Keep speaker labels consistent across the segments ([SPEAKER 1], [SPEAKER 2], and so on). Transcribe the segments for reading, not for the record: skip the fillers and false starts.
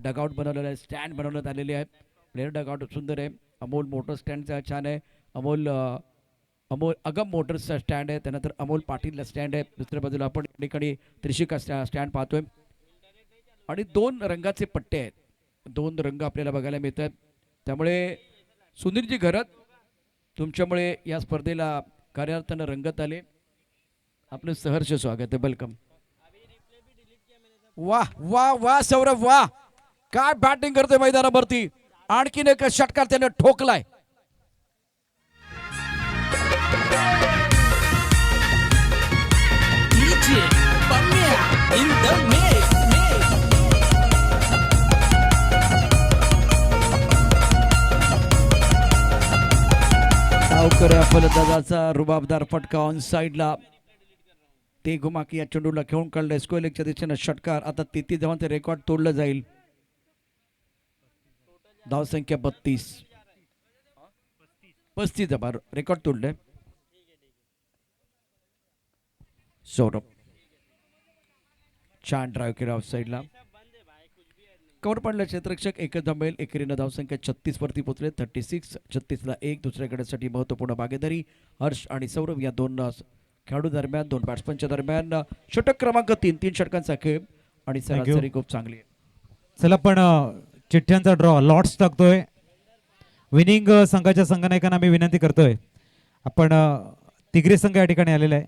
[SPEAKER 1] Dugout बनवलेलं आहे, stand बनवण्यात आलेले आहे. प्लेयर डगआउट सुंदर आहे. अमोल मोटर स्टँडचा छान आहे. अमोल अमोल अगम मोटर्सचा स्टँड आहे. त्यानंतर अमोल पाटीलला स्टँड आहे. दुसऱ्या बाजूला आपण या ठिकाणी त्रिशिका स्टँड पाहतोय आणि दोन रंगाचे पट्टे आहेत. दोन रंग आपल्याला बघायला मिळतात. त्यामुळे सुनीलजी घरात तुमच्यामुळे या स्पर्धेला कार्यार्थानं रंगत आले. आपलं सहर्ष स्वागत आहे. वेलकम. वाह वाह वाह सौरभ वाह, काय बॅटिंग करतोय मैदानावरती. आणखीन एक षटकार त्याने ठोकलाय.
[SPEAKER 2] DJ Pamela in the mix.
[SPEAKER 1] Savarkar फलंदाजाचा रुबाबदार फटका ऑन साईडला. ते घुमाकी या चेंडूला खेळून काढलंय. स्क्वेअरलेगच्या दिशेनं षटकार. आता 33 धावांचे रेकॉर्ड तोडलं जाईल. धावसंख्या 35 धावा रेकॉर्ड तोडलंय. सौरभ छान ड्राईव्ह केला ऑफ साईडला. कव्हर पडलं क्षेत्ररक्षक. एकच धावेल. एकेरीनं धावसंख्या 36 वरती पोहोचले. 36-36ला 1. दुसऱ्या गटासाठी महत्वपूर्ण भागीदारी हर्ष आणि सौरभ या दोन खेळाडू दरम्यान, दोन बॅट्समनच्या दरम्यान. षटक क्रमांक 3 षटकांचा खेळ आणि सरासरी खूप चांगली आहे.
[SPEAKER 3] चला पण चिठ्ठ्यांचा ड्रॉ लॉट्स टाकतोय. विनिंग संघाच्या संघनायकांना मी विनंती करतोय, आपण तिगरी संघ या ठिकाणी आलेला आहे.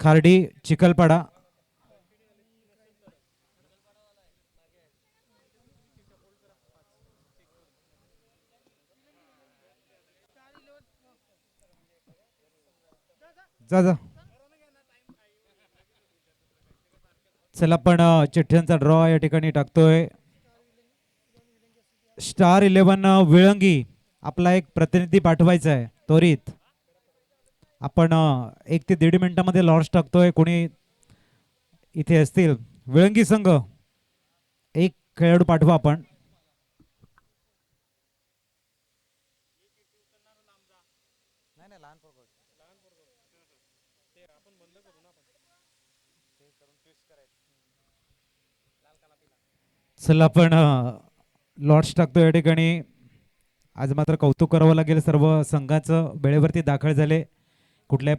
[SPEAKER 3] खार्डी चिखलपाडा. जा जा. चला पण चिठ्ठ्यांचा ड्रॉ या ठिकाणी टाकतोय. स्टार 11 विळंगी आपला एक प्रतिनिधी पाठवायचा आहे त्वरित. आपण 1 ते 1.5 मिनिटामध्ये लॉन्च टाकतोय. कोणी इथे असतील विळंगी संघ, एक खेळाडू पाठवा आपण. चला आपण लॉट्स टाकतो या ठिकाणी. आज मात्र कौतुक करावं लागेल सर्व संघाचं, वेळेवरती दाखल झाले. कुठल्याही